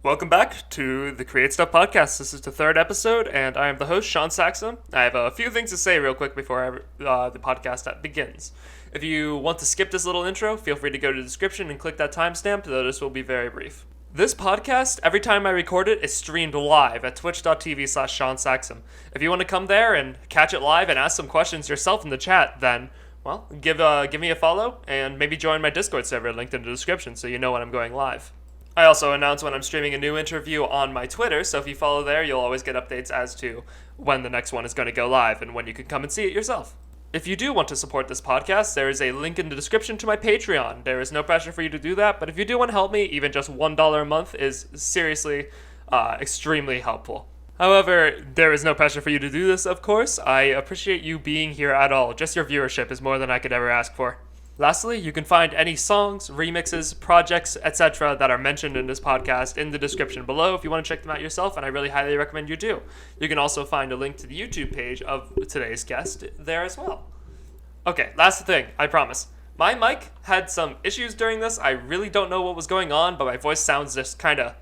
Welcome back to the Create Stuff Podcast. This is the third episode, and I am the host, Shaun Saxum. I have a few things to say real quick before the podcast begins. If you want to skip this little intro, feel free to go to the description and click that timestamp, though this will be very brief. This podcast, every time I record it, is streamed live at twitch.tv/Shaun Saxum. If you want to come there and catch it live and ask some questions yourself in the chat, then, well, give me a follow and maybe join my Discord server linked in the description so you know when I'm going live. I also announce when I'm streaming a new interview on my Twitter, so if you follow there, you'll always get updates as to when the next one is going to go live and when you can come and see it yourself. If you do want to support this podcast, there is a link in the description to my Patreon. There is no pressure for you to do that, but if you do want to help me, even just $1 a month is seriously extremely helpful. However, there is no pressure for you to do this, of course. I appreciate you being here at all. Just your viewership is more than I could ever ask for. Lastly, you can find any songs, remixes, projects, etc. that are mentioned in this podcast in the description below if you want to check them out yourself, and I really highly recommend you do. You can also find a link to the YouTube page of today's guest there as well. Okay, last thing, I promise. My mic had some issues during this. I really don't know what was going on, but my voice sounds just kind of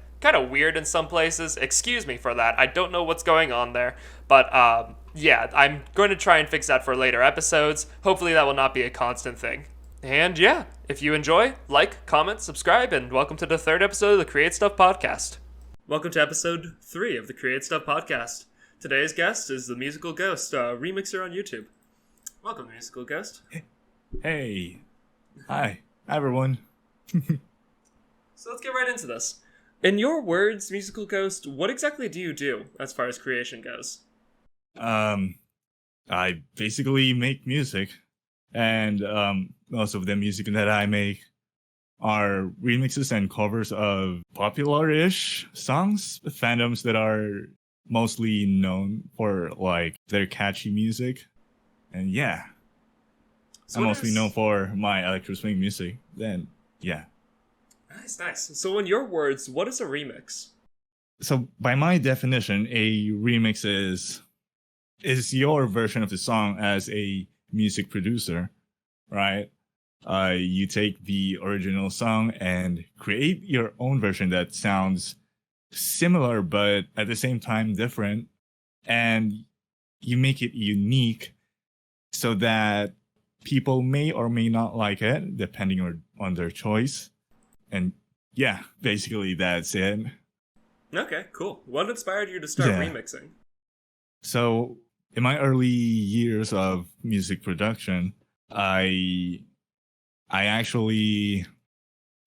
weird in some places. Excuse me for that. I don't know what's going on there, but yeah, I'm going to try and fix that for later episodes. Hopefully that will not be a constant thing. And yeah, if you enjoy, like, comment, subscribe, and welcome to the third episode of the Create Stuff Podcast. Welcome to episode 3 of the Create Stuff Podcast. Today's guest is the Musical Ghost, remixer on YouTube. Welcome, Musical Ghost. Hey. Hi everyone. So let's get right into this. In your words, Musical Ghost, what exactly do you do as far as creation goes? I basically make music, and most of the music that I make are remixes and covers of popular-ish songs, fandoms that are mostly known for like their catchy music. And yeah, so I'm mostly known for my electro swing music. Then yeah. Nice. So in your words, what is a remix? So by my definition, a remix is your version of the song as a music producer, right? You take the original song and create your own version that sounds similar but at the same time different, and you make it unique so that people may or may not like it depending on their choice. And yeah, basically that's it. Okay, cool. What inspired you to start remixing? So in my early years of music production, I actually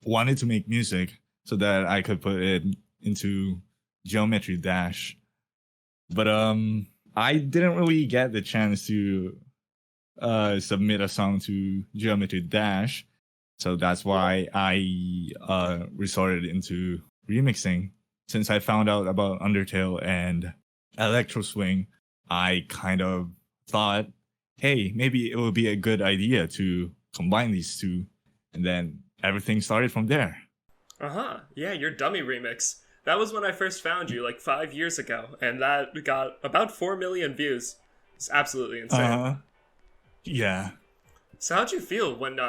wanted to make music so that I could put it into Geometry Dash. But I didn't really get the chance to submit a song to Geometry Dash. So that's why I resorted into remixing. Since I found out about Undertale and Electro Swing, I kind of thought, hey, maybe it would be a good idea to combine these two. And then everything started from there. Yeah, your dummy remix. That was when I first found you, like 5 years ago. And that got about 4 million views. It's absolutely insane. Yeah. So how'd you feel when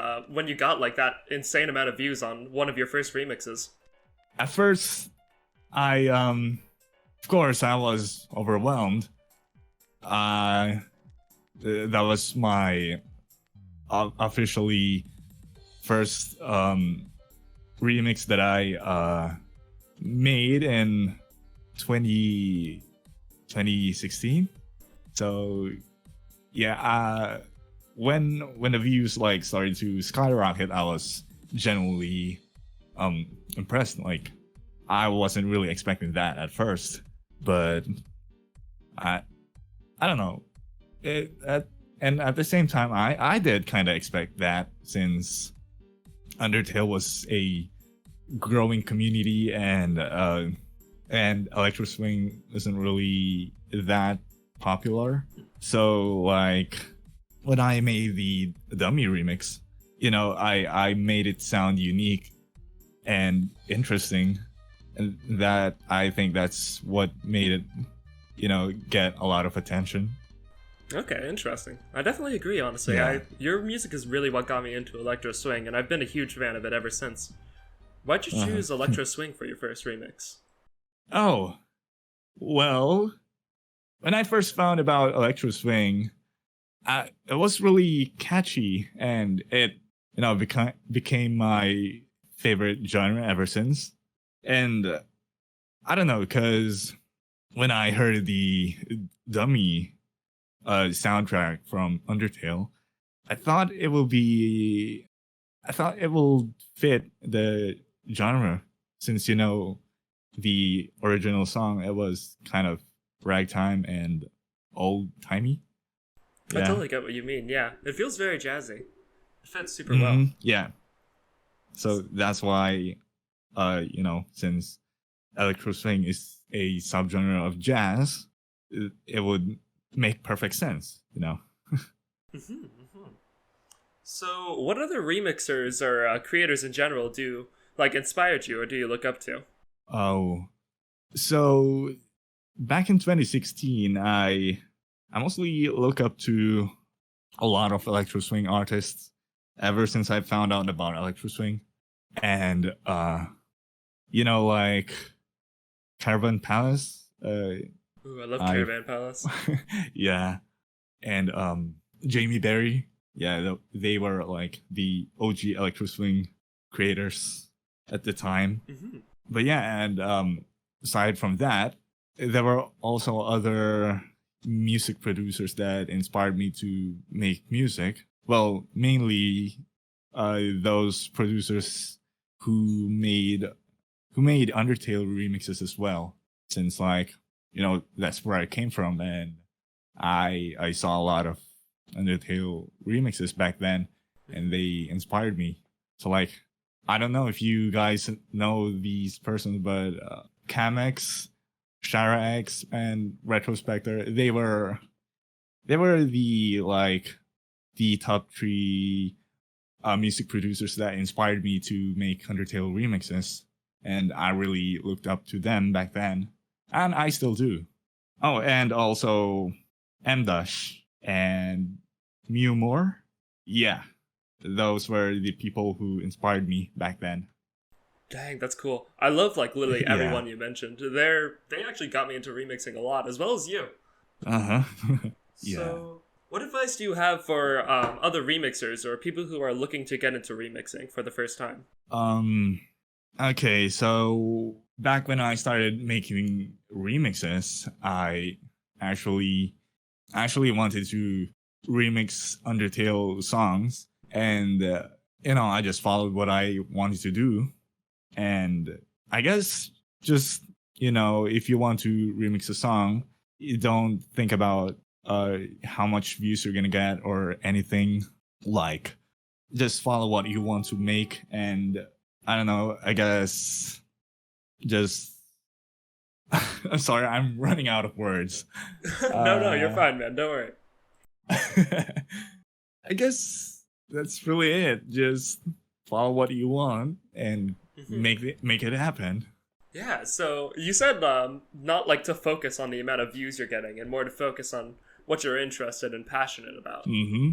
you got like that insane amount of views on one of your first remixes? At first, of course, I was overwhelmed. That was my officially first remix that I made in 2016. So yeah, when the views like started to skyrocket, I was genuinely impressed. Like, I wasn't really expecting that at first, but I don't know. And at the same time, I did kind of expect that, since Undertale was a growing community, and Electro Swing isn't really that popular. So like, when I made the dummy remix, I made it sound unique and interesting, and that, I think that's what made it, get a lot of attention. Okay, interesting. I definitely agree, honestly. Yeah. Your music is really what got me into Electro Swing, and I've been a huge fan of it ever since. Why'd you choose Electro Swing for your first remix? Oh, well, when I first found about Electro Swing, it was really catchy, and it became my favorite genre ever since. And I don't know, because when I heard the dummy soundtrack from Undertale, I thought it will be, I thought it will fit the genre, since the original song, it was kind of ragtime and old timey. I Yeah. totally get what you mean. Yeah, it feels very jazzy. It fits super well. Yeah. So that's why, since electro swing is a subgenre of jazz, it would make perfect sense. Hmm. So, what other remixers or creators in general do inspired you, or do you look up to? Oh, so back in 2016, I mostly look up to a lot of electro swing artists ever since I found out about electro swing, and like Caravan Palace. Ooh, I love I Caravan Palace. yeah, and Jamie Berry. Yeah, they were like the OG electro swing creators at the time. Hmm. But yeah, and aside from that, there were also other music producers that inspired me to make music. Well, mainly those producers who made Undertale remixes as well, since that's where I came from, and I saw a lot of Undertale remixes back then, and they inspired me. So I don't know if you guys know these persons, but Camex, Shara X, and Retrospector, they were the top three music producers that inspired me to make Undertale remixes, and I really looked up to them back then, and I still do. Oh, and also M Dash and Mew Moore. Yeah, those were the people who inspired me back then. Dang, that's cool. I love literally Yeah. everyone you mentioned. They actually got me into remixing a lot, as well as you. Uh huh. Yeah. So, what advice do you have for other remixers or people who are looking to get into remixing for the first time? Um. Okay, so back when I started making remixes, I actually wanted to remix Undertale songs, and I just followed what I wanted to do, and I guess just if you want to remix a song, you don't think about how much views you're gonna get or anything. Like, just follow what you want to make, and I don't know, I guess just I'm sorry, I'm running out of words. No, you're uh fine, man. Don't worry. I guess that's really it. Just follow what you want and Hmm. make it happen. Yeah, so you said not to focus on the amount of views you're getting and more to focus on what you're interested and passionate about. Mm-hmm.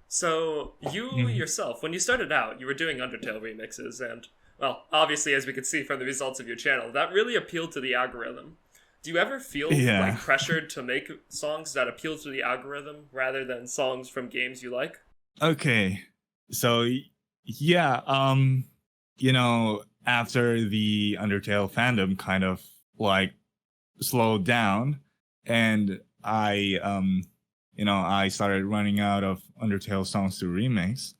So, you Mm-hmm. yourself, when you started out, you were doing Undertale remixes, and, well, obviously, as we could see from the results of your channel, that really appealed to the algorithm. Do you ever feel, Yeah. pressured to make songs that appeal to the algorithm rather than songs from games you like? Okay. So yeah, after the Undertale fandom kind of slowed down, and I started running out of Undertale songs to remix.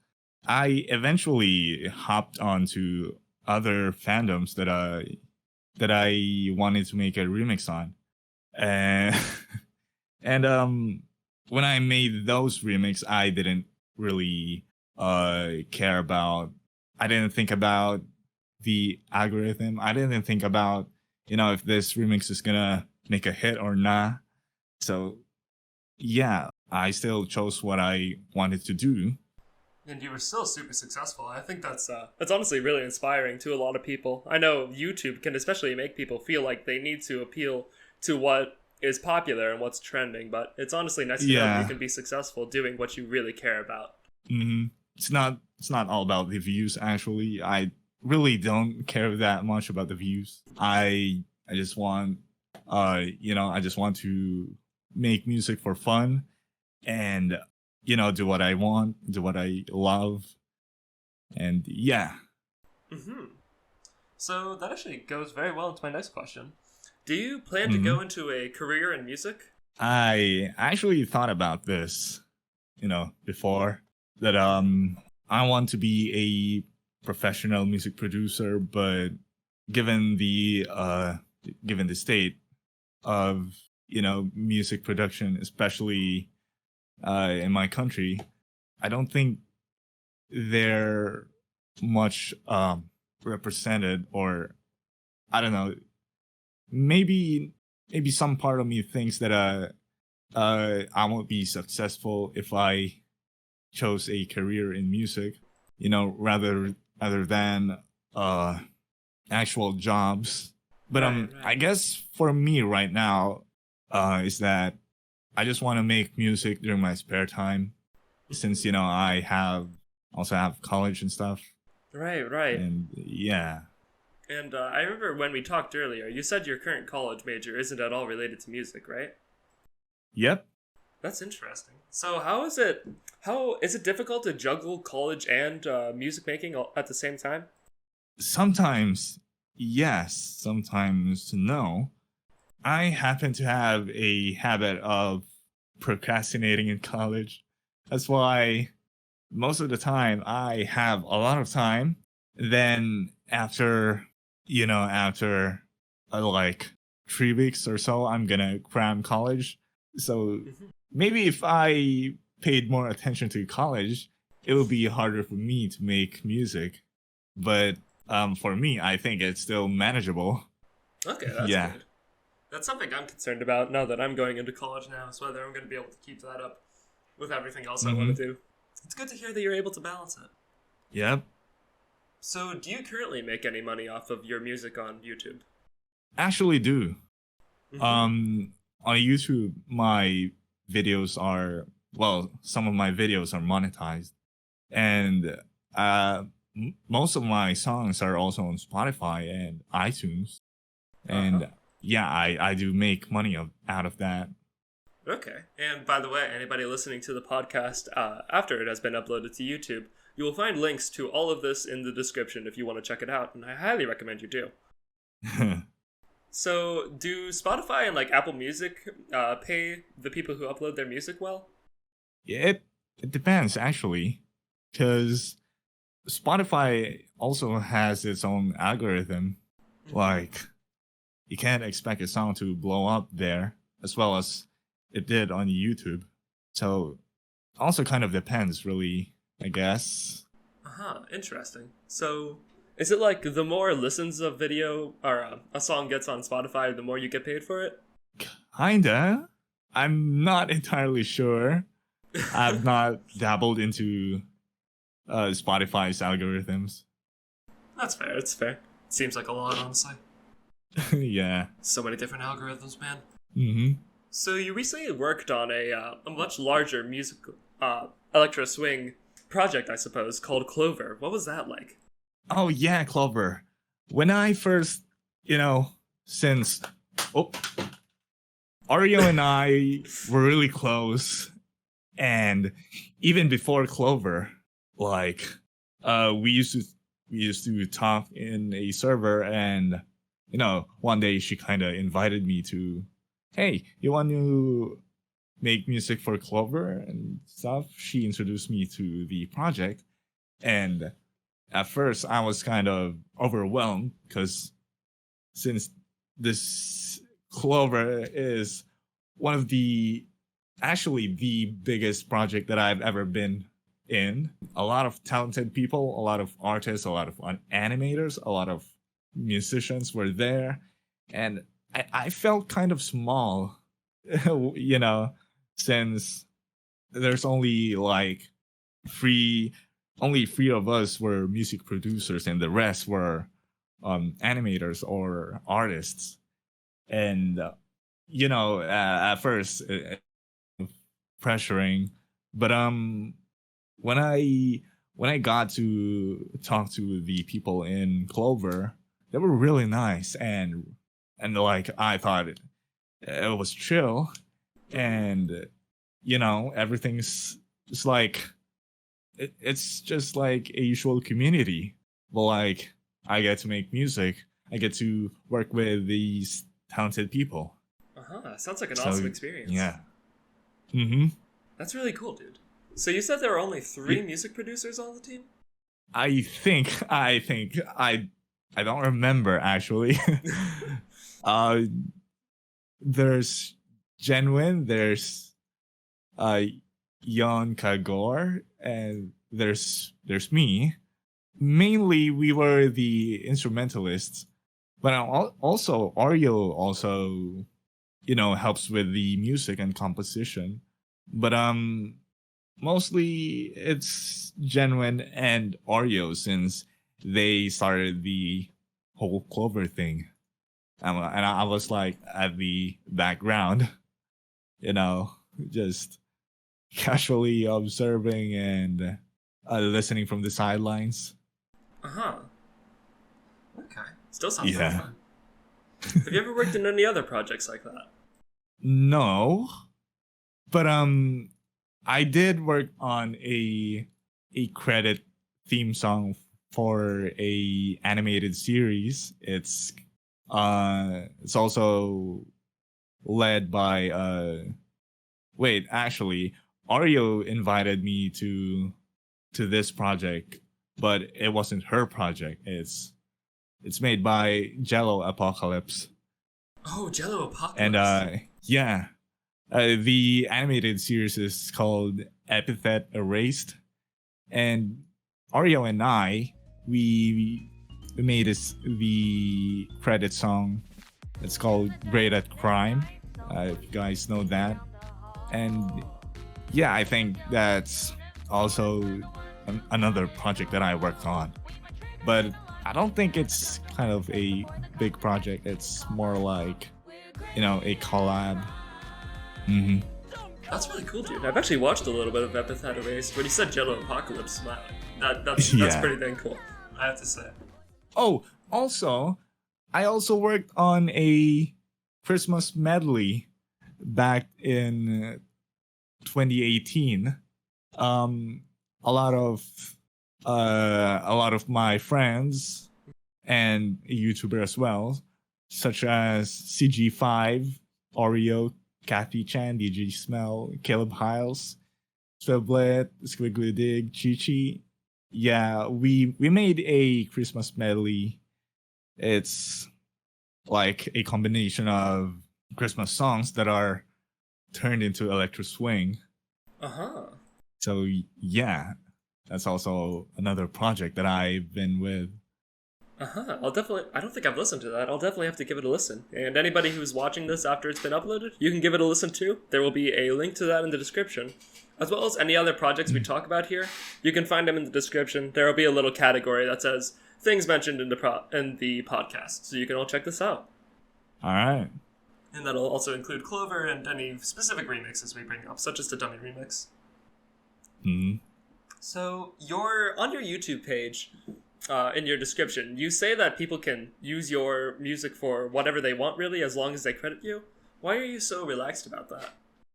I eventually hopped onto other fandoms that I wanted to make a remix on, and and when I made those remix, I didn't really care about. I didn't think about the algorithm. I didn't think about if this remix is gonna make a hit or not. So yeah, I still chose what I wanted to do. And you were still super successful. I think that's honestly really inspiring to a lot of people. I know YouTube can especially make people feel like they need to appeal to what is popular and what's trending, but it's honestly nice to know that you Yeah, can be successful doing what you really care about. it's not all about the views. Actually, I really don't care that much about the views. I just want, I just want to make music for fun and, do what I want, do what I love. And yeah. Mm-hmm. So that actually goes very well into my next question. Do you plan to hmm go into a career in music? I actually thought about this, before that I want to be a professional music producer, but given the given the state of music production, especially in my country, I don't think they're much represented, or I don't know. Maybe some part of me thinks that I won't be successful if I chose a career in music, rather than uh actual jobs. But Right, I right. guess for me right now, is that I just want to make music during my spare time, since I have college and stuff, Right, right. and yeah. And I remember when we talked earlier, you said your current college major isn't at all related to music, right? Yep. That's interesting. So how is it? How is it difficult to juggle college and music making at the same time? Sometimes yes, sometimes no. I happen to have a habit of procrastinating in college. That's why most of the time I have a lot of time. Then after like 3 weeks or so, I'm gonna cram college. So Mhm. maybe if I paid more attention to college, it would be harder for me to make music. But for me, I think it's still manageable. Okay, that's Yeah. good. That's something I'm concerned about now that I'm going into college now, is whether I'm going to be able to keep that up with everything else I want Mm-hmm. to do. It's good to hear that you're able to balance it. Yep. So, do you currently make any money off of your music on YouTube? Actually, do. Mm-hmm. On YouTube, my videos are some of my videos are monetized, and uh, most of my songs are also on Spotify and iTunes. Uh huh. And yeah, I do make money out of that. Okay. And by the way, anybody listening to the podcast after it has been uploaded to YouTube, you will find links to all of this in the description if you want to check it out, and I highly recommend you do. So, do Spotify and like Apple Music pay the people who upload their music well? It depends actually, because Spotify also has its own algorithm. Mm-hmm. Like, you can't expect a song to blow up there as well as it did on YouTube. So also kind of depends, really, I guess. Uh huh. Interesting. So, is it like the more listens a video or a song gets on Spotify, the more you get paid for it? Kinda. I'm not entirely sure. I've not dabbled into Spotify's algorithms. That's fair. It's fair. Seems like a lot, honestly. Yeah. So many different algorithms, man. Mm-hmm. So you recently worked on a much larger music electro swing project, I suppose, called Clover. What was that like? Oh yeah, Clover. When I first, since oh, Oreo and I were really close, and even before Clover, like, we used to talk in a server, and one day she kind of invited me to, hey, you want to make music for Clover and stuff. She introduced me to the project, and at first I was kind of overwhelmed because since this Clover is one of the actually the biggest project that I've ever been in. A lot of talented people, a lot of artists, a lot of animators, a lot of musicians were there, and I felt kind of small, since there's only like three, only three of us were music producers, and the rest were animators or artists. And at first pressuring, but when I got to talk to the people in Clover, they were really nice, and and like I thought it was chill, and everything's just like it's just like a usual community. But like I get to make music, I get to work with these talented people. Sounds like an So awesome experience. yeah. Mm-hmm. That's really cool, dude. So you said there were only 3 music producers on the team? I don't remember actually. uh there's Genuine, there's Yon Kagor, and there's me. Mainly we were the instrumentalists, but also Aryo also helps with the music and composition. But mostly it's Genuine and Oreo since they started the whole Clover thing. And I was like at the background, just casually observing and listening from the sidelines. Okay. Still sounds Yeah. fun. Have you ever worked in any other projects like that? No, but I did work on a credit theme song for a animated series. It's also led by wait, actually Aryo invited me to this project, but it wasn't her project. It's made by Jello Apocalypse. Oh, Jello Apocalypse. And yeah, the animated series is called Epithet Erased, and Aryo and I we made the credit song. It's called Great at Crime. If you guys know that, and yeah, I think that's also another project that I worked on, but I don't think it's kind of a big project. It's more like a collab. Mm-hmm. That's really cool, dude. I've actually watched a little bit of Epithet Erased. When you said Jello Apocalypse, that's Yeah. pretty dang cool, I have to say. Oh, also, I also worked on a Christmas medley back in 2018. A lot of my friends and a YouTuber as well, such as CG5, Oreo, Kathy Chan, DG Smell, Caleb Hiles, Swiblet, Squiggly Dig, Chi. Yeah, we made a Christmas medley. It's like a combination of Christmas songs that are turned into electro swing. So yeah, that's also another project that I've been with. I don't think I've listened to that. I'll definitely have to give it a listen. And anybody who's watching this after it's been uploaded, you can give it a listen too. There will be a link to that in the description. As well as any other projects we talk about here, you can find them in the description. There will be a little category that says things mentioned in the podcast, so you can all check this out. All right. And that'll also include Clover and any specific remixes we bring up, such as the Dummy remix. Mm-hmm. So, on your YouTube page, in your description, you say that people can use your music for whatever they want, really, as long as they credit you. Why are you so relaxed about that?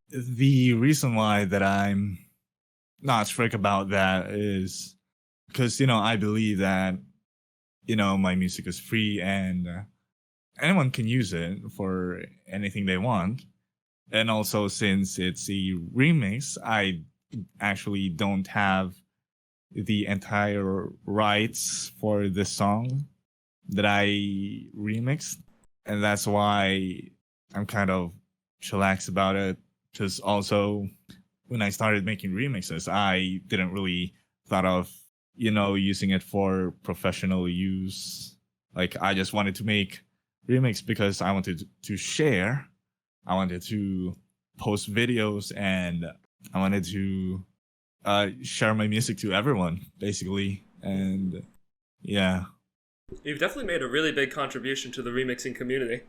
The reason why that I'm not strict about that is because, I believe that, my music is free and anyone can use it for anything they want. And also, since it's a remix, I actually don't have the entire rights for the song that I remixed. And that's why I'm kind of chillax about it. Because also, when I started making remixes, I didn't really thought of, using it for professional use. Like, I just wanted to make remix because I wanted to share. I wanted to post videos and I wanted to share my music to everyone, basically. And yeah. You've definitely made a really big contribution to the remixing community.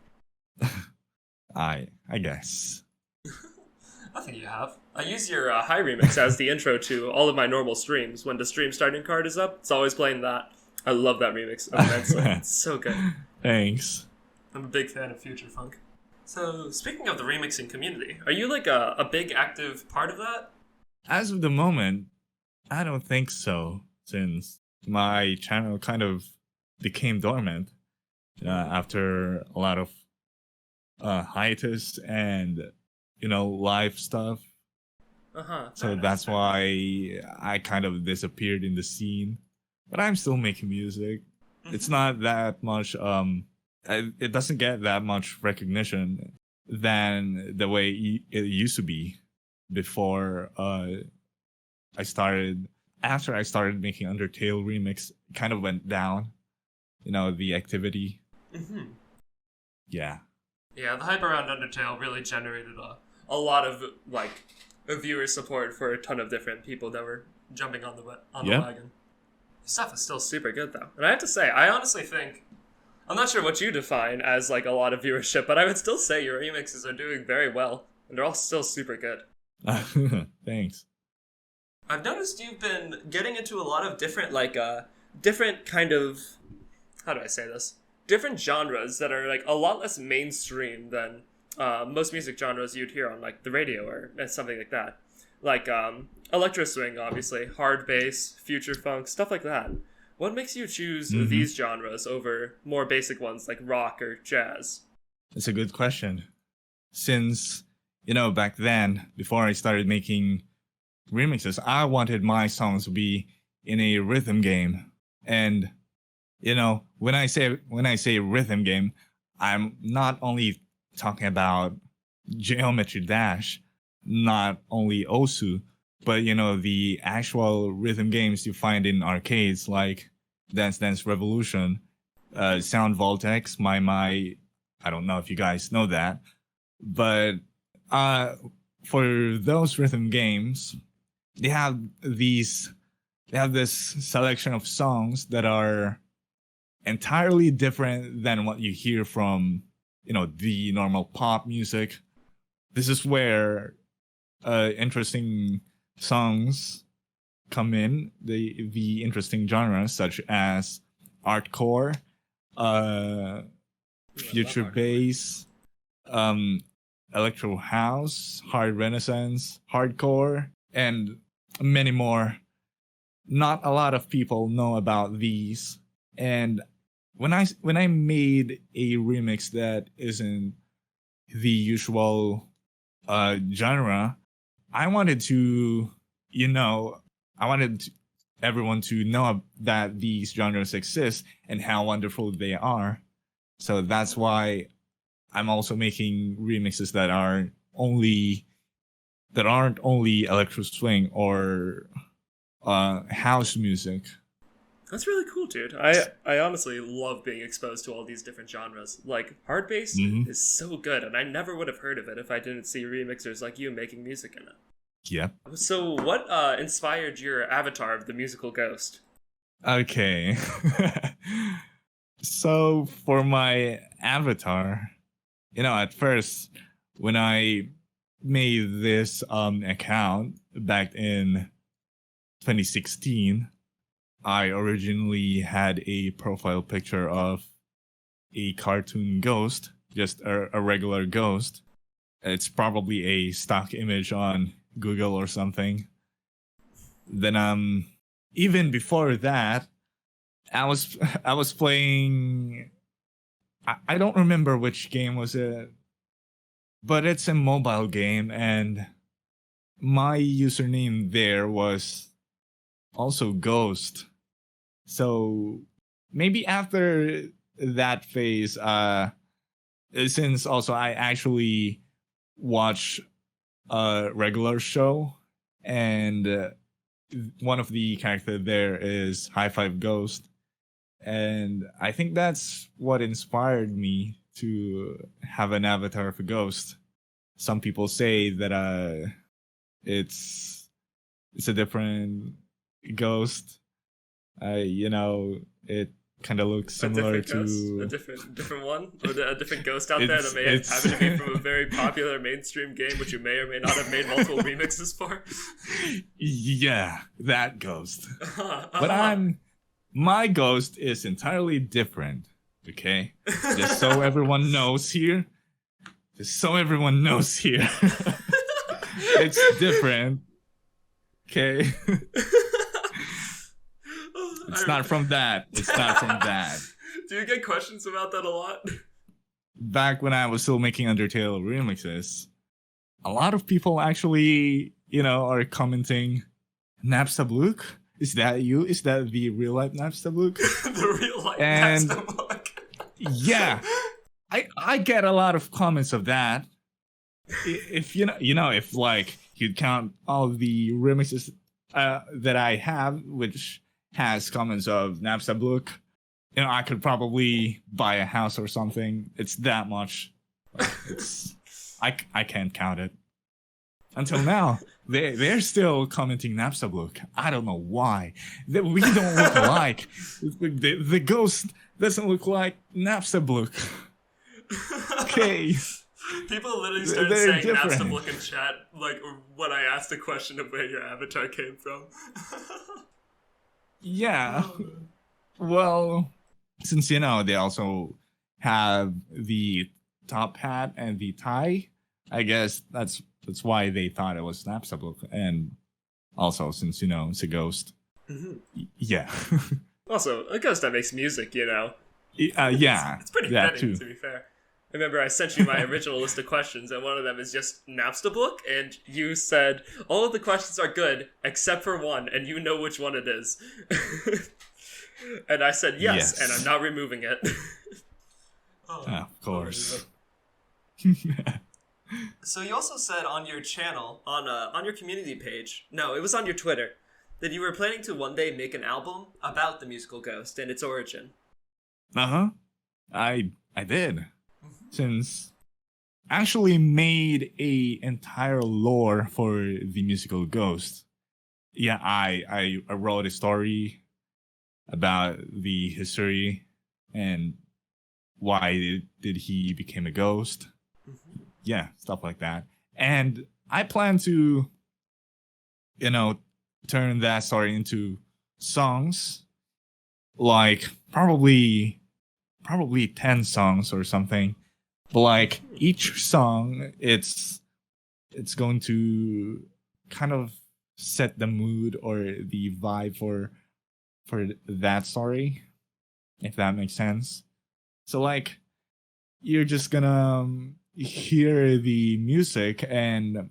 I guess. I think you have. I use your High remix as the intro to all of my normal streams. When the stream starting card is up, it's always playing that. I love that remix immensely. It's so good. Thanks. I'm a big fan of future funk. So, speaking of the remixing community, are you like a big active part of that? As of the moment, I don't think so, since my channel kind of became dormant after a lot of hiatus and live stuff. So that's why I kind of disappeared in the scene. But I'm still making music. It's not that much. It doesn't get that much recognition than the way it used to be before I started. After I started making Undertale remix, it kind of went down. The activity. Yeah. Yeah, the hype around Undertale really generated a lot of viewer support for a ton of different people that were jumping on the wagon. Stuff is still super good though, and I have to say, I honestly think, I'm not sure what you define as like a lot of viewership, but I would still say your remixes are doing very well, and they're all still super good. Thanks. I've noticed you've been getting into a lot of different different kind of, how do I say this? Different genres that are like a lot less mainstream than most music genres you'd hear on like the radio or something like that. Like electro swing, obviously, hard bass, future funk, stuff like that. What makes you choose these genres over more basic ones like rock or jazz? That's a good question. Since, back then, before I started making remixes, I wanted my songs to be in a rhythm game. And, when I say rhythm game, I'm not only talking about Geometry Dash, not only Osu, but the actual rhythm games you find in arcades like Dance Dance Revolution, Sound Voltex, My. I don't know if you guys know that, but for those rhythm games, they have this selection of songs that are entirely different than what you hear from the normal pop music. This is where interesting songs come in, the interesting genres such as artcore, future bass, electro house, hard renaissance, hardcore, and many more. Not a lot of people know about these, and when I made a remix that isn't the usual genre, I wanted to, everyone to know that these genres exist and how wonderful they are. So that's why I'm also making remixes that aren't only electro swing or house music. That's really cool, dude. I honestly love being exposed to all these different genres. Like, hard bass is so good, and I never would have heard of it if I didn't see remixers like you making music in it. Yep. So what inspired your avatar of the musical ghost? Okay. So for my avatar, at first, when I made this account back in 2016, I originally had a profile picture of a cartoon ghost, just a regular ghost. It's probably a stock image on Google or something. Then even before that, I was playing, I don't remember which game was it, but it's a mobile game, and my username there was also Ghost. So maybe after that phase, since also I actually watch a regular show, and one of the character there is High Five Ghost, and I think that's what inspired me to have an avatar of a ghost. Some people say that it's a different ghost. It kind of looks similar to a different one, or a different ghost out there that may happen to be from a very popular mainstream game, which you may or may not have made multiple remixes for. Yeah, that ghost. But my ghost is entirely different. Okay, just so everyone knows here. Just so everyone knows here. It's different. Okay. It's not from that. It's not from that. Do you get questions about that a lot? Back when I was still making Undertale remixes, a lot of people actually, are commenting, Napstablook? Is that you? Is that the real life Napstablook? The real life and Napstablook. Yeah. I get a lot of comments of that. If if like you'd count all the remixes that I have, which has comments of Napstablook, I could probably buy a house or something. It's that much. I can't count it. Until now, they're still commenting Napstablook. I don't know why. We don't look alike. The ghost doesn't look like Napstablook. Okay. People literally started saying Napstablook in chat, like when I asked the question of where your avatar came from. Yeah. Well, since they also have the top hat and the tie, I guess that's why they thought it was Napstablook. And also, since it's a ghost. Mm-hmm. Yeah. Also, a ghost that makes music, Yeah. It's pretty fitting, to be fair. I remember I sent you my original list of questions, and one of them is just Napstablook, and you said, all of the questions are good, except for one, and you know which one it is. And I said yes, and I'm not removing it. Of course. So you also said on your channel, on your community page, no, it was on your Twitter, that you were planning to one day make an album about the musical ghost and its origin. Uh-huh. I did. Since I actually made a entire lore for the musical ghost. Yeah, I wrote a story about the history and why did he become a ghost. Mm-hmm. Yeah, stuff like that. And I plan to, turn that story into songs, like probably 10 songs or something. But like each song, it's going to kind of set the mood or the vibe for that story, if that makes sense. So like you're just gonna hear the music and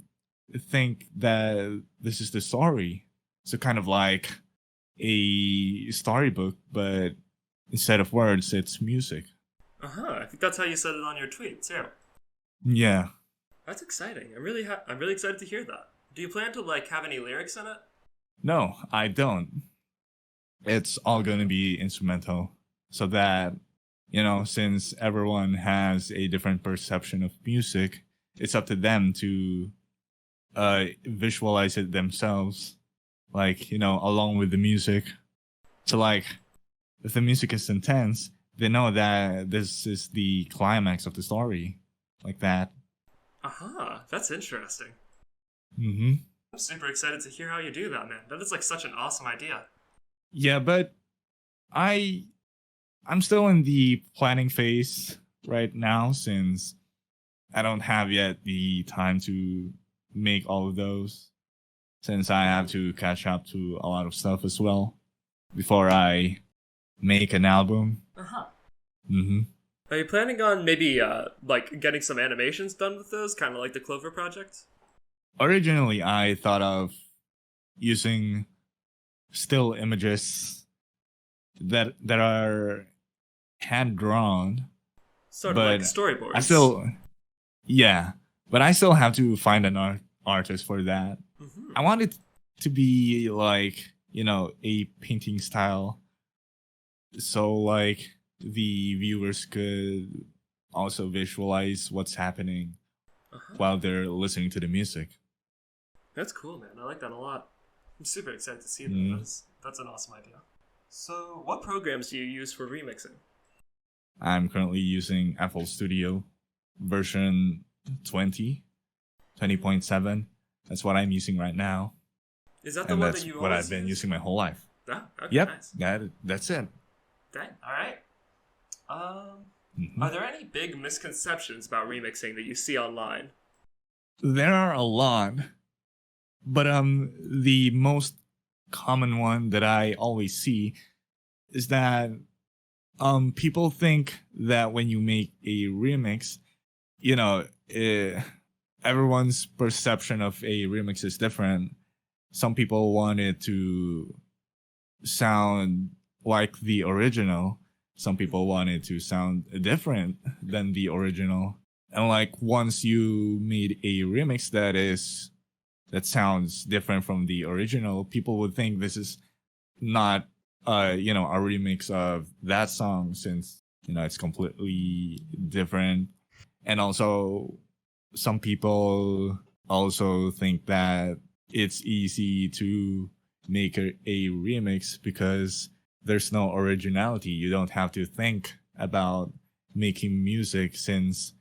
think that this is the story. So kind of like a storybook, but instead of words, it's music. I think that's how you said it on your tweet too. Yeah. That's exciting. I'm really excited to hear that. Do you plan to like have any lyrics in it? No, I don't. It's all going to be instrumental, so that since everyone has a different perception of music, it's up to them to visualize it themselves, like along with the music. So like if the music is intense, they know that this is the climax of the story, like that. That's interesting. Mm-hmm. I'm super excited to hear how you do that, man. That is like such an awesome idea. Yeah, but I'm still in the planning phase right now, since I don't have yet the time to make all of those, since I have to catch up to a lot of stuff as well before I make an album. Mm-hmm. Are you planning on maybe like getting some animations done with those, kind of like the Clover project? Originally, I thought of using still images that are hand drawn, sort of like storyboards. But I still have to find an artist for that. Mm-hmm. I want it to be like a painting style, so like the viewers could also visualize what's happening while they're listening to the music. That's cool, man. I like that a lot. I'm super excited to see that. That's an awesome idea. So, what programs do you use for remixing? I'm currently using FL Studio version 20.7. That's what I'm using right now. Is that the one that you always use? That's what I've been using my whole life. Ah, okay, yep, nice. That's it. Dang, all right. Mhm. Are there any big misconceptions about remixing that you see online? There are a lot, but the most common one that I always see is that people think that when you make a remix, you know, everyone's perception of a remix is different. Some people want it to sound like the original. Some people want it to sound different than the original. And like once you made a remix that sounds different from the original, people would think this is not a remix of that song, since it's completely different. And also some people also think that it's easy to make a remix because there's no originality. You don't have to think about making music, since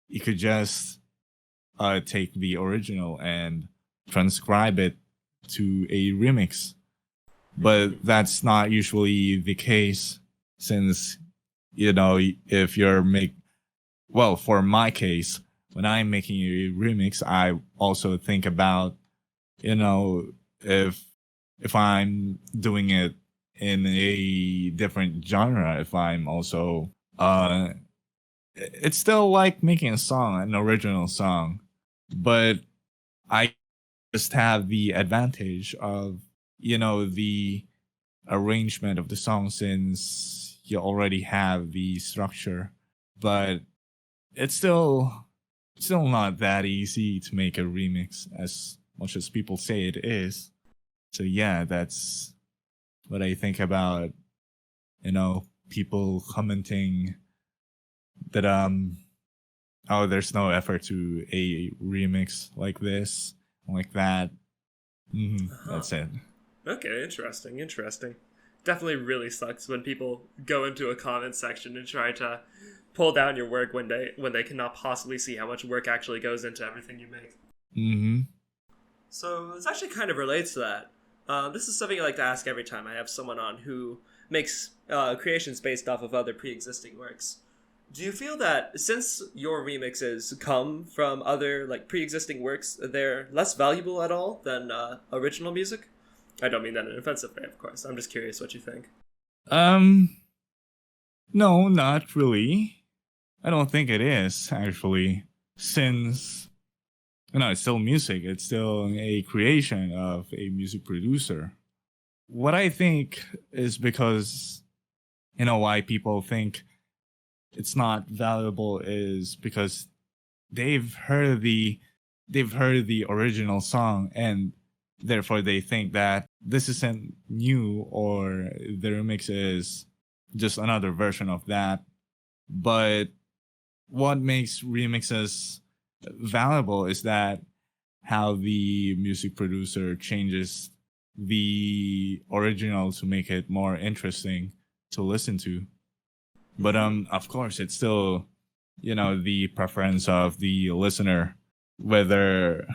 you could just take the original and transcribe it to a remix. But that's not usually the case, since if you're make well, for my case, when I'm making a remix, I also think about, you know, if I'm doing it in a different genre, if I'm also it's still like making a song, an original song, but I just have the advantage of, the arrangement of the song, since you already have the structure. But it's still not that easy to make a remix as much as people say it is. So yeah, that's what I think about, people commenting that oh, there's no effort to a remix like this, like that. Uh-huh. That's it. Okay, interesting. Definitely really sucks when people go into a comment section and try to pull down your work when they cannot possibly see how much work actually goes into everything you make. Mm-hmm. So this actually kind of relates to that. This is something I like to ask every time I have someone on who makes creations based off of other pre-existing works. Do you feel that since your remixes come from other like pre-existing works, they're less valuable at all than original music? I don't mean that in an offensive way, of course. I'm just curious what you think. Um, no, not really. I don't think it is actually, since it's still music. It's still a creation of a music producer. What I think is because why people think it's not valuable is because they've heard the original song, and therefore they think that this isn't new, or the remix is just another version of that. But what makes remixes valuable is that how the music producer changes the original to make it more interesting to listen to. But of course it's still, the preference of the listener, whether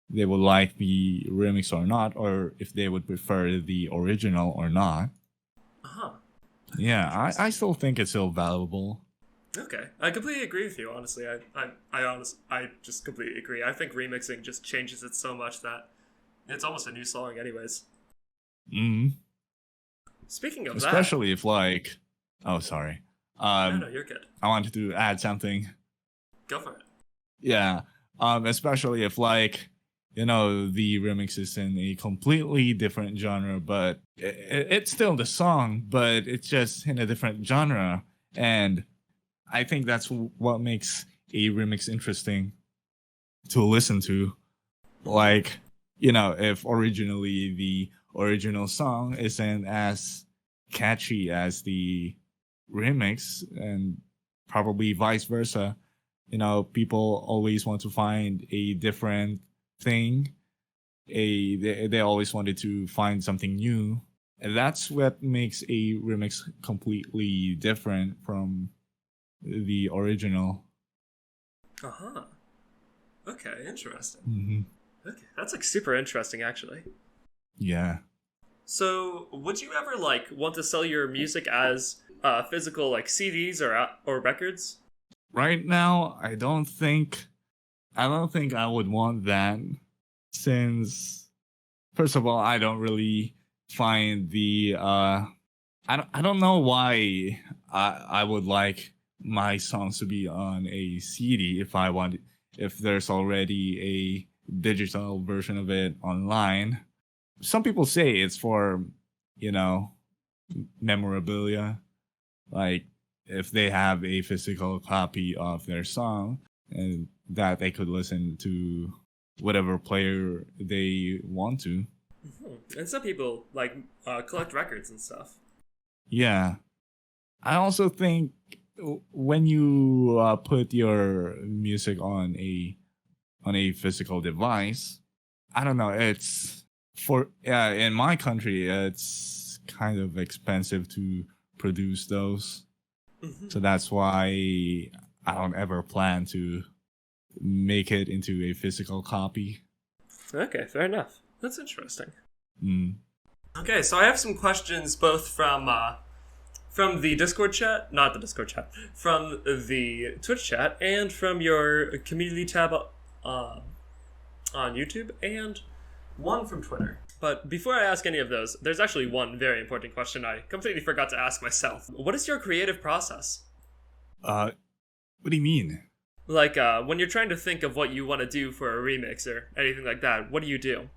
they would like the remix or not, or if they would prefer the original or not. Uh huh. Yeah, I Interesting. still think it's still valuable. Okay, I completely agree with you. Honestly, I just completely agree. I think remixing just changes it so much that it's almost a new song, anyways. Mm. Speaking of that, Especially if like, oh sorry, no, you're good. I wanted to add something. Go for it. Yeah, especially if like, the remix is in a completely different genre, but it's still the song, but it's just in a different genre. And I think that's what makes a remix interesting to listen to. Mm-hmm. Like, if originally the original song isn't as catchy as the remix, and probably vice versa, people always want to find a different thing. They always wanted to find something new. And that's what makes a remix completely different from the original. Uh huh. Okay, interesting. Hmm. Okay, that's like super interesting, actually. Yeah. So, would you ever like want to sell your music as physical like CDs or records? Right now, I don't think I would want that, since first of all, I don't really find the I don't know why I would like my songs to be on a CD if there's already a digital version of it online. Some people say it's for, you know, memorabilia, like if they have a physical copy of their song and that they could listen to whatever player they want to. And some people like collect records and stuff. Yeah. I also think when you put your music on a physical device, I don't know, it's for in my country it's kind of expensive to produce those. So that's why I don't ever plan to make it into a physical copy. Okay, fair enough. That's interesting. Mm. Okay, so I have some questions both from the Discord chat, not the Discord chat, from the Twitch chat, and from your community tab on YouTube, and one from Twitter. But before I ask any of those, there's actually one very important question I completely forgot to ask myself. What is your creative process? What do you mean? Like, when you're trying to think of what you want to do for a remix or anything like that, what do you do?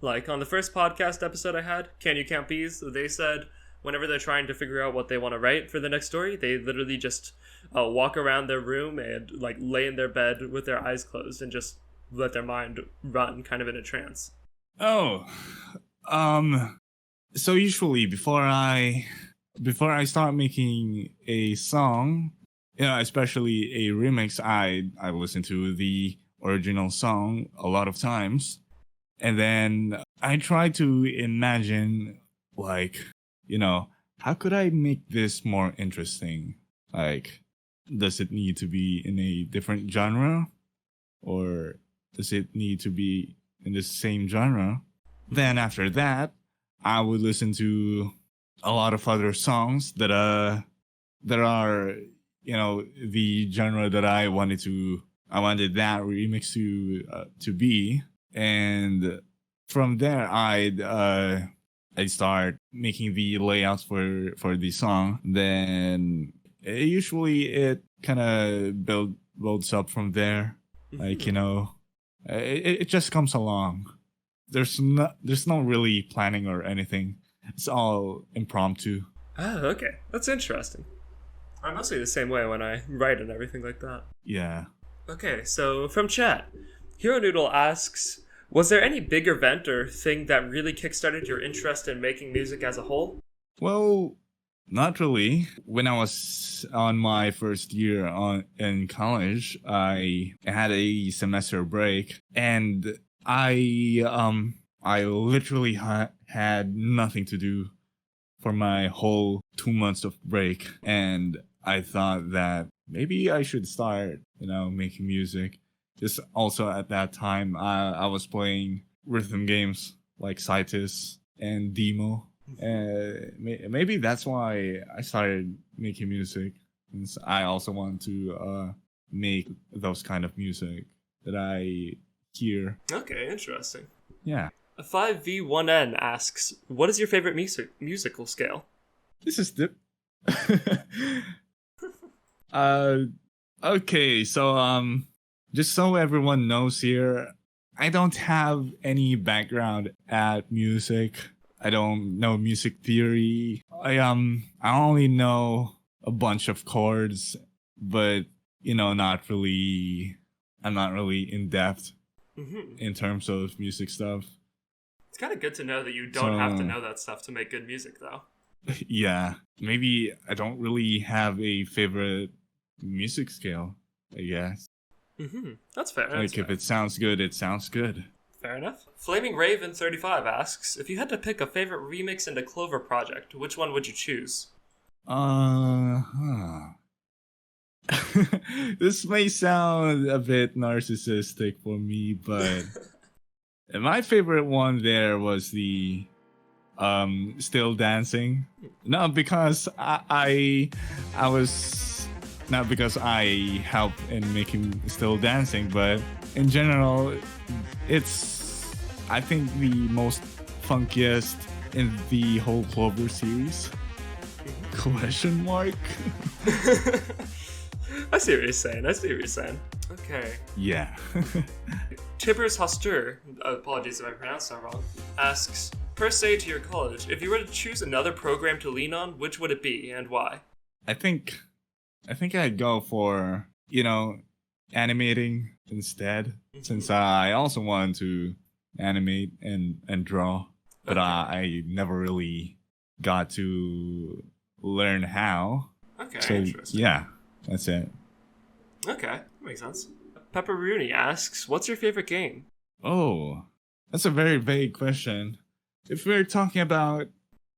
Like, on the first podcast episode I had, Can You Count Bees, they said whenever they're trying to figure out what they want to write for the next story, they literally just walk around their room and, like, lay in their bed with their eyes closed and just let their mind run, kind of in a trance. Oh, so usually before I start making a song, especially a remix, I listen to the original song a lot of times, and then I try to imagine, like, how could I make this more interesting? Like, does it need to be in a different genre, or does it need to be in the same genre? Then after that, I would listen to a lot of other songs that are the genre that I wanted that remix to be, and from there I'd start making the layouts for the song. Then usually it kind of builds up from there. Like, it just comes along. There's no really planning or anything. It's all impromptu. Oh, okay. That's interesting. I'm mostly the same way when I write and everything like that. Yeah. Okay, so from chat, Hero Noodle asks, was there any big event or thing that really kickstarted your interest in making music as a whole? Well, not really. When I was on my first year in college, I had a semester break, and I literally had nothing to do for my whole 2 months of break, and I thought that maybe I should start, making music. Just also at that time, I was playing rhythm games like Citus and Demo. Maybe that's why I started making music. Since I also want to make those kind of music that I hear. Okay, interesting. Yeah. 5V1N asks, what is your favorite musical scale? This is the... okay, so just so everyone knows here, I don't have any background at music. I don't know music theory. I only know a bunch of chords, but I'm not really in depth in terms of music stuff. It's kind of good to know that you don't have to know that stuff to make good music, though. Yeah, maybe I don't really have a favorite music scale, I guess. That's fair. Like, if it sounds good, it sounds good. Fair enough. Flaming Raven 35 asks, if you had to pick a favorite remix and a Clover project, which one would you choose? This may sound a bit narcissistic for me, but my favorite one there was the still dancing. Not because I was not because I helped in making still dancing, but in general, it's I think the most funkiest in the whole Clover series. Question mark? I see what you're saying. Okay. Yeah. Tibbers Hostur, apologies if I pronounced that wrong, asks, per se to your college, if you were to choose another program to lean on, which would it be and why? I think I'd go for, animating instead, since I also want to animate and draw, but I never really got to learn how. Okay, so, interesting. Yeah, that's it. Okay, makes sense. Pepperoni asks, what's your favorite game? Oh, that's a very vague question. If we're talking about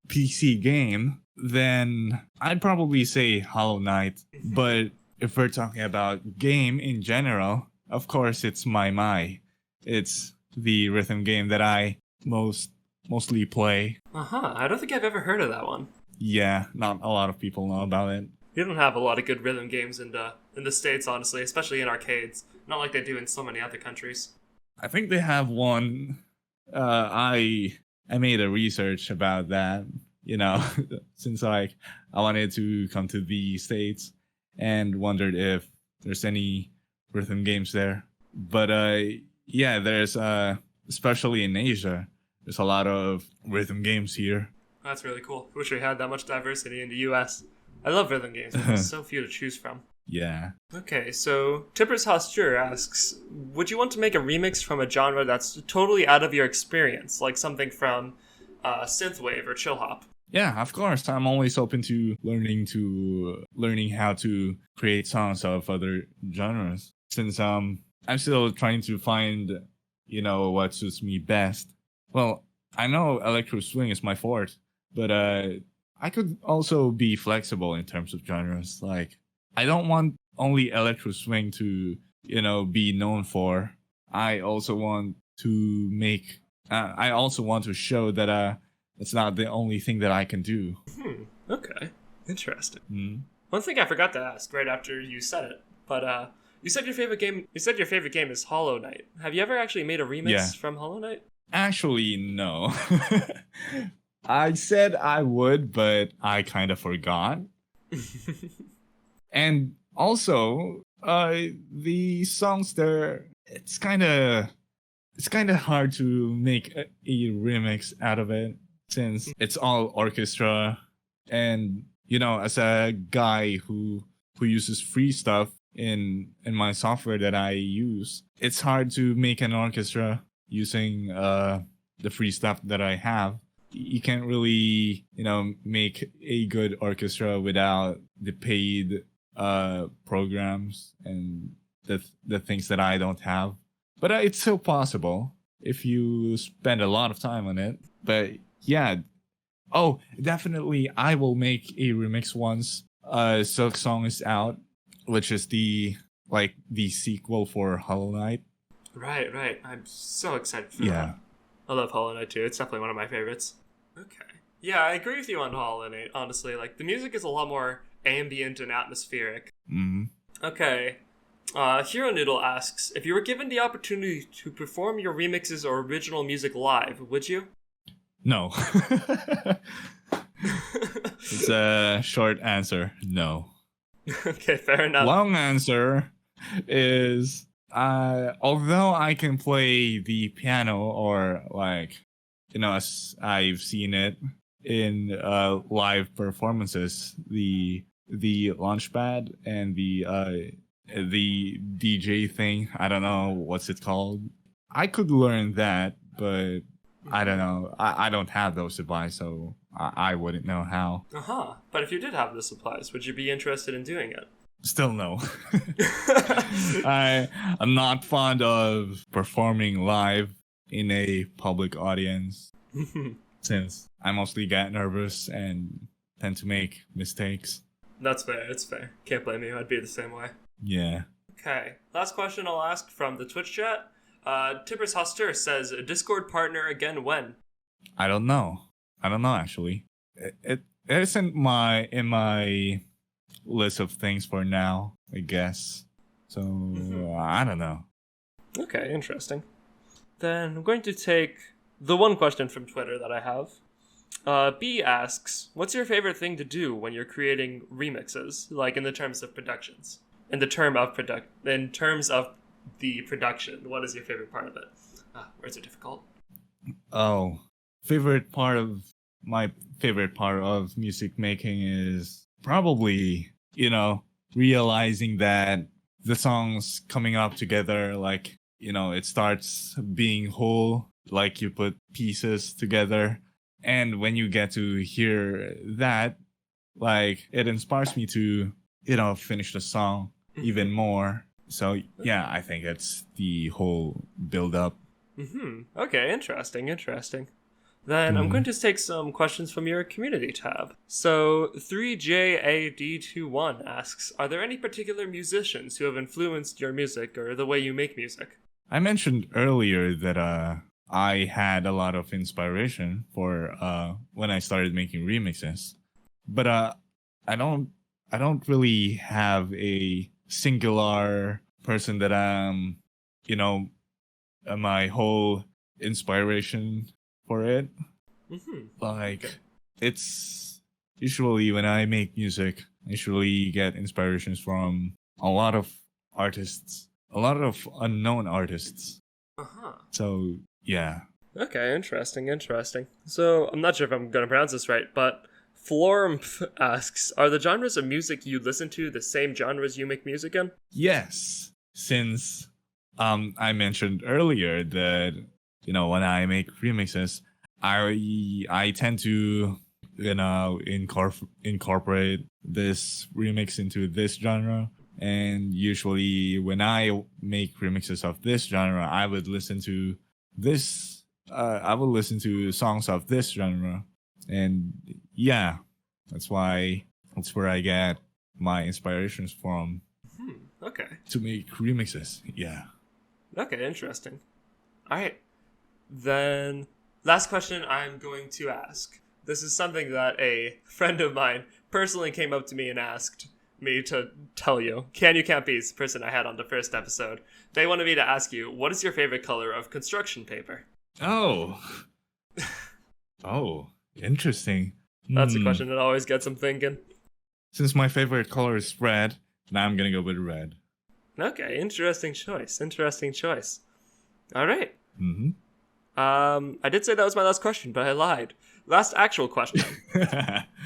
PC game, then I'd probably say Hollow Knight. But if we're talking about game in general, of course it's My. It's the rhythm game that I mostly play. I don't think I've ever heard of that one. Yeah, not a lot of people know about it. You don't have a lot of good rhythm games in the States, honestly, especially in arcades. Not like they do in so many other countries. I think they have one. I made a research about that, since I wanted to come to the States and wondered if there's any rhythm games there. But yeah, there's especially in Asia, there's a lot of rhythm games here. That's really cool. Wish we had that much diversity in the US. I love rhythm games, but there's so few to choose from. Yeah. Okay, so Tippers Hostur asks, would you want to make a remix from a genre that's totally out of your experience, like something from synthwave or chill hop? Yeah, of course. I'm always open to learning how to create songs of other genres. Since I'm still trying to find, what suits me best. Well, I know electro swing is my forte, but I could also be flexible in terms of genres. Like, I don't want only electro swing to, be known for. I also want to I also want to show that it's not the only thing that I can do. Okay. Interesting. One thing I forgot to ask right after you said it, but you said your favorite game is Hollow Knight. Have you ever actually made a remix from Hollow Knight? Actually, no. I said I would, but I kind of forgot. And also, the songs there, it's kind of hard to make a remix out of it, since it's all orchestra. And as a guy who uses free stuff in my software that I use, it's hard to make an orchestra using the free stuff that I have. You can't really make a good orchestra without the paid programs and the things that I don't have. But it's still possible if you spend a lot of time on it. But yeah, definitely I will make a remix once Silk Song is out, which is the sequel for Hollow Knight. Right. I'm so excited for that. I love Hollow Knight too. It's definitely one of my favorites. Okay. Yeah, I agree with you on Hollow Knight, honestly. Like, the music is a lot more ambient and atmospheric. Mm-hmm. Okay. Hero Noodle asks, if you were given the opportunity to perform your remixes or original music live, would you? No. It's a short answer. No. Okay, fair enough. Long answer is, although I can play the piano, or as I've seen it in live performances, the launchpad and the DJ thing, I don't know what's it called. I could learn that, but I don't know. I don't have those supplies, so I wouldn't know how. But if you did have the supplies, would you be interested in doing it? Still no. I'm not fond of performing live in a public audience, since I mostly get nervous and tend to make mistakes. That's fair. It's fair. Can't blame you. I'd be the same way. Yeah. Okay. Last question I'll ask from the Twitch chat. Tippers Hostur says, Discord partner again when? I don't know. I don't know actually. It isn't in my list of things for now, I guess. So I don't know. Okay, interesting. Then I'm going to take the one question from Twitter that I have. B asks, "What's your favorite thing to do when you're creating remixes, like in the terms of productions? In terms of the production, what is your favorite part of it?" Words are difficult. Oh, my favorite part of music making is probably, realizing that the songs coming up together, like, it starts being whole, like you put pieces together. And when you get to hear that, like, it inspires me to, finish the song even more. So, yeah, I think it's the whole build up. Okay, interesting. Then I'm going to take some questions from your community tab. So 3JAD21 asks, "Are there any particular musicians who have influenced your music or the way you make music?" I mentioned earlier that I had a lot of inspiration for when I started making remixes, but I don't really have a singular person that my whole inspiration for it. Like, Okay. it's usually when I make music, I usually get inspirations from a lot of artists, a lot of unknown artists. So, yeah. Okay, interesting. So I'm not sure if I'm going to pronounce this right, but Flormp asks, "Are the genres of music you listen to the same genres you make music in?" Yes, since I mentioned earlier that when I make remixes, I tend to incorporate this remix into this genre, and usually when I make remixes of this genre, I would listen to this. I would listen to songs of this genre, and yeah, that's where I get my inspirations from. Okay. To make remixes. Yeah. Okay, interesting. All right. Then, last question I'm going to ask. This is something that a friend of mine personally came up to me and asked me to tell you. Can You Can't Be's the person I had on the first episode. They wanted me to ask you, what is your favorite color of construction paper? Oh. Oh, interesting. That's a question that always gets them thinking. Since my favorite color is red, now I'm gonna go with red. Okay, interesting choice. All right. Mm-hmm. I did say that was my last question, but I lied. Last actual question.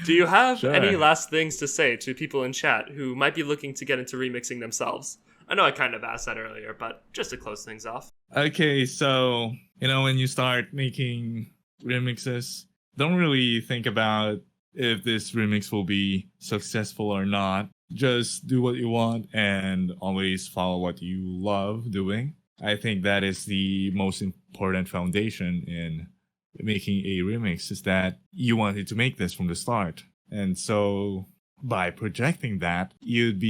Do you have any last things to say to people in chat who might be looking to get into remixing themselves? I know I kind of asked that earlier, but just to close things off. Okay, so, when you start making remixes, don't really think about if this remix will be successful or not. Just do what you want and always follow what you love doing. I think that is the most important foundation in making a remix, is that you wanted to make this from the start. And so by projecting that, you'd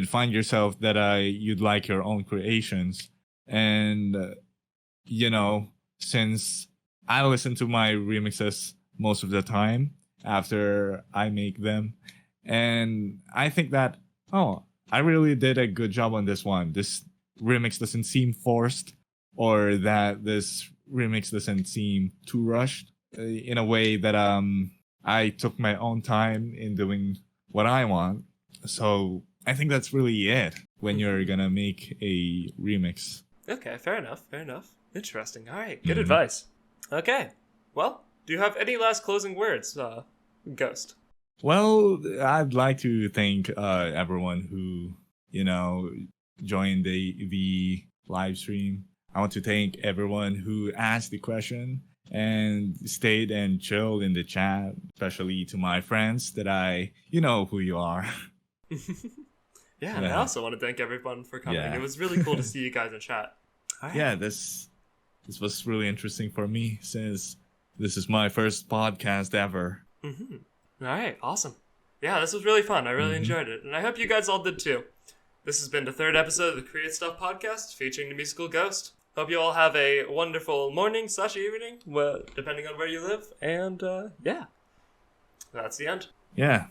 find yourself that you'd like your own creations. And, since I listen to my remixes most of the time after I make them, and I think that, I really did a good job on this one. This remix doesn't seem forced, or that this remix doesn't seem too rushed, in a way that I took my own time in doing what I want. So I think that's really it when you're gonna make a remix. Okay, fair enough. Interesting. All right, good advice. Okay, well, do you have any last closing words, Ghost? Well, I'd like to thank everyone who, joined the live stream. I want to thank everyone who asked the question and stayed and chilled in the chat, especially to my friends that you know who you are. Yeah, and I also want to thank everyone for coming. Yeah. It was really cool to see you guys in chat. Right. Yeah, this was really interesting for me, since this is my first podcast ever. Mm-hmm. All right, awesome. Yeah, this was really fun. I really enjoyed it, and I hope you guys all did too. This has been the third episode of the Create Stuff podcast featuring the musical Ghost. Hope you all have a wonderful morning / evening, depending on where you live. And yeah, that's the end. Yeah.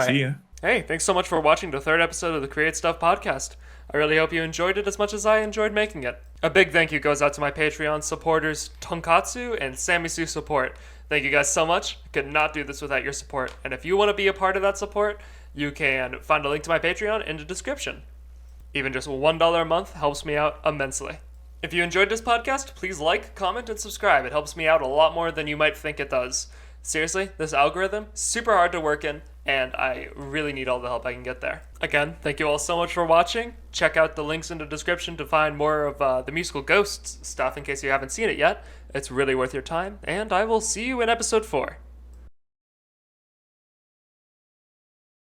See ya. Hey, thanks so much for watching the third episode of the Create Stuff podcast. I really hope you enjoyed it as much as I enjoyed making it. A big thank you goes out to my Patreon supporters, Tonkatsu and Samisu Support. Thank you guys so much. I could not do this without your support. And if you want to be a part of that support, you can find a link to my Patreon in the description. Even just $1 a month helps me out immensely. If you enjoyed this podcast, please like, comment, and subscribe. It helps me out a lot more than you might think it does. Seriously, this algorithm, super hard to work in, and I really need all the help I can get there. Again, thank you all so much for watching. Check out the links in the description to find more of the musical Ghosts stuff in case you haven't seen it yet. It's really worth your time, and I will see you in episode 4.